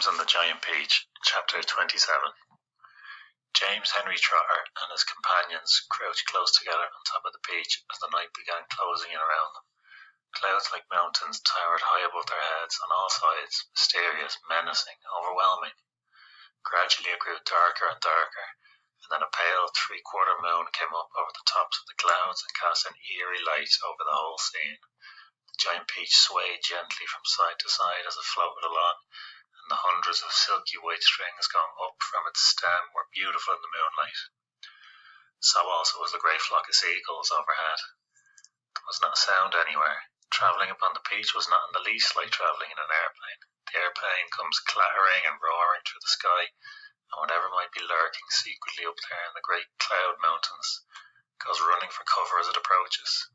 James and the Giant Peach, Chapter 27. James Henry Trotter and his companions crouched close together on top of the peach as the night began closing in around them. Clouds like mountains towered high above their heads on all sides, mysterious, menacing, overwhelming. Gradually it grew darker and darker, and then a pale three-quarter moon came up over the tops of the clouds and cast an eerie light over the whole scene. The giant peach swayed gently from side to side as it floated along, and the hundreds of silky white strings going up from its stem were beautiful in the moonlight. So also was the great flock of seagulls overhead. There was not a sound anywhere. Travelling upon the peach was not in the least like travelling in an airplane. The airplane comes clattering and roaring through the sky, and whatever might be lurking secretly up there in the great cloud mountains goes running for cover as it approaches.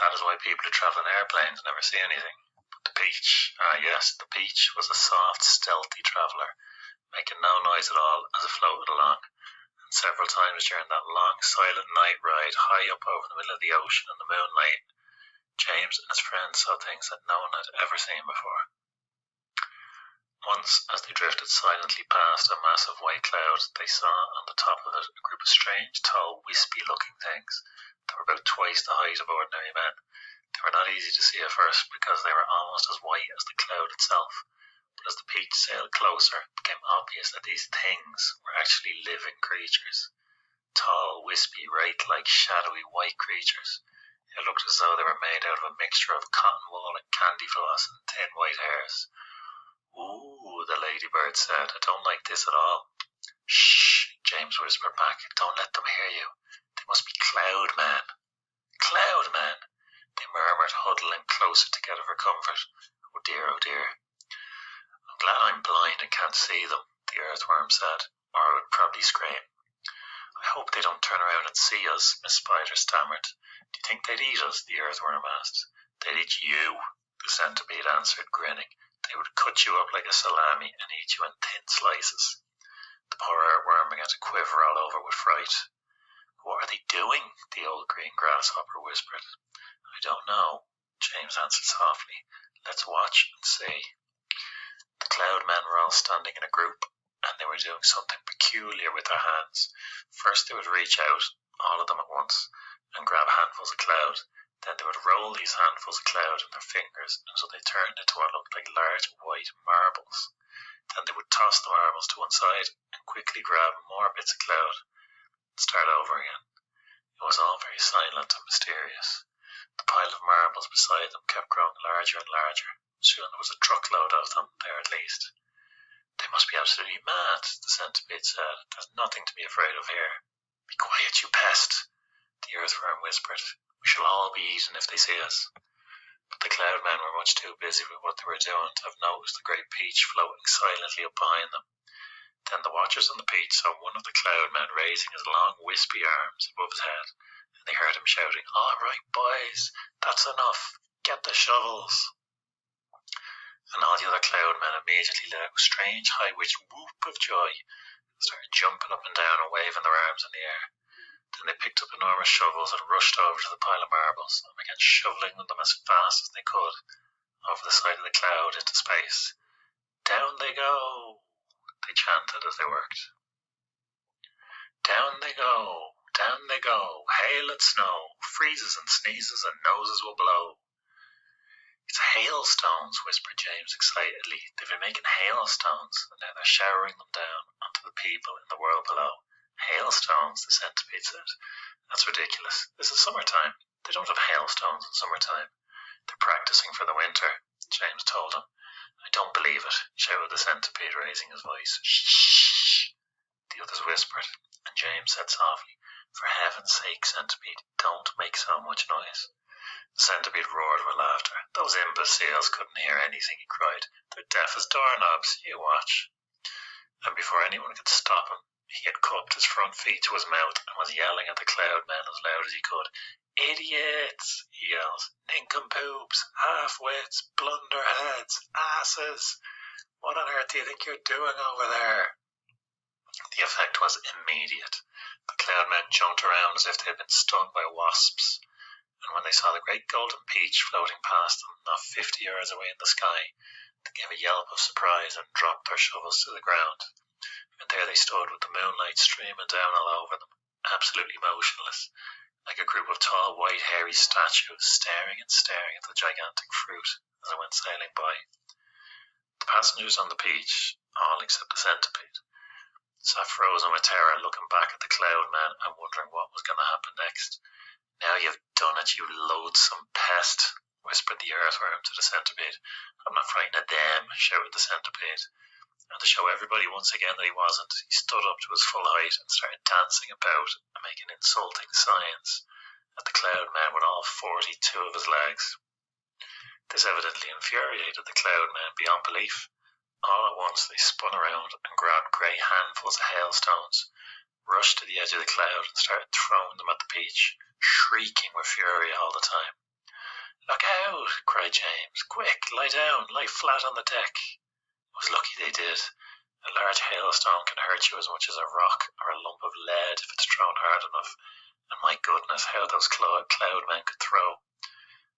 That is why people who travel in airplanes never see anything. But the peach, yes, the peach was a soft, stealthy traveller, making no noise at all as it floated along, and several times during that long, silent night ride high up over the middle of the ocean in the moonlight, James and his friends saw things that no one had ever seen before. Once, as they drifted silently past a massive white cloud, they saw on the top of it a group of strange, tall, wispy-looking things that were about twice the height of ordinary men. They were not easy to see at first because they were almost as white as the cloud itself, but as the peach sailed closer, it became obvious that these things were actually living creatures. Tall, wispy, wraith-like, shadowy white creatures. It looked as though they were made out of a mixture of cotton wool and candy floss and thin white hairs. "Ooh," the ladybird said, "I don't like this at all." "Shh," James whispered back, "don't let them hear you. They must be cloud men." "Cloud men?" They murmured, huddling closer together for comfort. "Oh dear, oh dear." "I'm glad I'm blind and can't see them," the earthworm said, "or I would probably scream." "I hope they don't turn around and see us," Miss Spider stammered. "Do you think they'd eat us?" the earthworm asked. "They'd eat you," the centipede answered, grinning. "They would cut you up like a salami and eat you in thin slices." The poor earthworm began to quiver all over with fright. "What are they doing?" the old green grasshopper whispered. "I don't know," James answered softly. "Let's watch and see." The cloud men were all standing in a group, and they were doing something peculiar with their hands. First they would reach out, all of them at once, and grab handfuls of cloud. Then they would roll these handfuls of cloud in their fingers until they turned into what looked like large white marbles. Then they would toss the marbles to one side and quickly grab more bits of cloud and start over again. It was all very silent and mysterious. The pile of marbles beside them kept growing larger and larger. Soon there was a truckload of them there at least. "They must be absolutely mad," the centipede said. "There's nothing to be afraid of here." "Be quiet, you pest," the earthworm whispered. "We shall all be eaten if they see us." But the cloud men were much too busy with what they were doing to have noticed the great peach floating silently up behind them. Then the watchers on the peach saw one of the cloud men raising his long wispy arms above his head, and they heard him shouting, "All right, boys, that's enough. Get the shovels." And all the other cloud men immediately let out a strange high-pitched whoop of joy and started jumping up and down and waving their arms in the air. Then they picked up enormous shovels and rushed over to the pile of marbles and began shoveling them as fast as they could over the side of the cloud into space. "Down they go," they chanted as they worked. "Down they go, down they go, hail and snow, freezes and sneezes and noses will blow." "It's hailstones," whispered James excitedly. "They've been making hailstones, and now they're showering them down onto the people in the world below." "Hailstones," the centipede said. "That's ridiculous. This is summertime. They don't have hailstones in summertime." "They're practicing for the winter," James told him. "I don't believe it," shouted the centipede, raising his voice. "Shh," the others whispered, and James said softly, "For heaven's sake, centipede, don't make so much noise." The centipede roared with laughter. "Those imbeciles couldn't hear anything," he cried. "They're deaf as doorknobs. You watch." And before anyone could stop him, he had cupped his front feet to his mouth and was yelling at the cloud men as loud as he could. "Idiots," he yells, "nincompoops, half-wits, blunderheads, asses. What on earth do you think you're doing over there?" The effect was immediate. The cloud men jumped around as if they had been stung by wasps, and when they saw the great golden peach floating past them, not 50 yards away in the sky, They gave a yelp of surprise and dropped their shovels to the ground. And there they stood with the moonlight streaming down all over them, absolutely motionless, like a group of tall, white, hairy statues staring and staring at the gigantic fruit as it went sailing by. The passengers on the beach, all except the centipede, sat frozen with terror, looking back at the cloud man and wondering what was going to happen next. Now you've done it, you loathsome pest, whispered the earthworm to the centipede. I'm not frightened of them, shouted the centipede. And to show everybody once again that he wasn't, he stood up to his full height and started dancing about and making insulting signs at the cloud man with all 42 of his legs. This evidently infuriated the cloud man beyond belief. All at once they spun around and grabbed great handfuls of hailstones, rushed to the edge of the cloud and started throwing them at the beach, shrieking with fury all the time. Look out, cried James. Quick, lie down, lie flat on the deck. It was lucky they did. A large hailstone can hurt you as much as a rock or a lump of lead if it's thrown hard enough, and my goodness, how those cloud men could throw.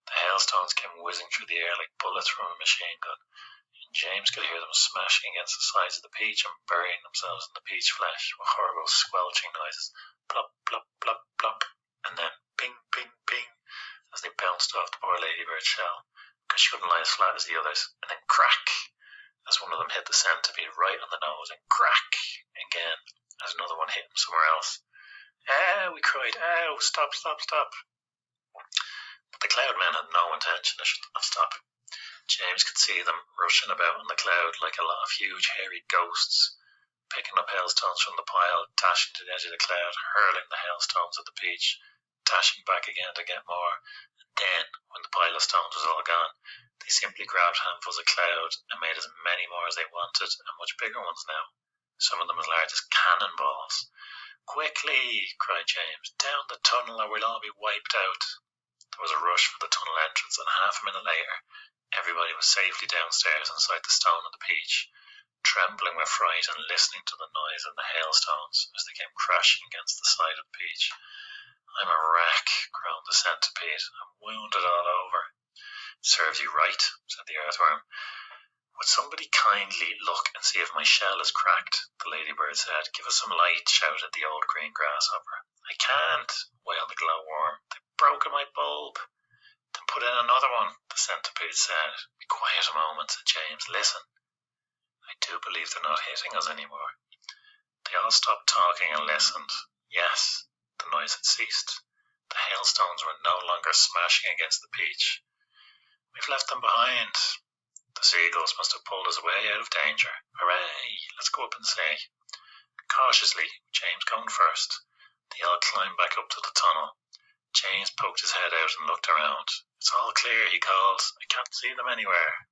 The hailstones came whizzing through the air like bullets from a machine gun, and James could hear them smashing against the sides of the beach and burying themselves in the beach flesh with horrible squelching noises, plop, plop, plop, plop, and then ping, ping, ping, as they bounced off the poor ladybird's shell, because she wouldn't lie as flat as the others, and then crack, as one of them hit the centipede right on the nose, and crack again as another one hit him somewhere else. Ow, we cried, ow, stop, stop, stop. But the cloud men had no intention of stopping. James could see them rushing about in the cloud like a lot of huge hairy ghosts, picking up hailstones from the pile, dashing to the edge of the cloud, hurling the hailstones at the beach, dashing back again to get more, and then, when the pile of stones was all gone, they simply grabbed handfuls of cloud and made as many more as they wanted, and much bigger ones now, some of them as large as cannonballs. Quickly, cried James, down the tunnel or we'll all be wiped out. There was a rush for the tunnel entrance, and half a minute later, everybody was safely downstairs inside the stone on the beach, trembling with fright and listening to the noise of the hailstones as they came crashing against the side of the beach. I'm a wreck, groaned the centipede. I'm wounded all over. Serves you right, said the earthworm. Would somebody kindly look and see if my shell is cracked? The ladybird said. Give us some light, shouted the old green grasshopper. I can't, wailed the glowworm. They've broken my bulb. Then put in another one, the centipede said. Be quiet a moment, said James. Listen. I do believe they're not hitting us anymore. They all stopped talking and listened. Yes, the noise had ceased. The hailstones were no longer smashing against the beach. We've left them behind. The seagulls must have pulled us away out of danger. Hooray! Let's go up and see. Cautiously, James going first, they all climbed back up to the tunnel. James poked his head out and looked around. It's all clear, he called. I can't see them anywhere.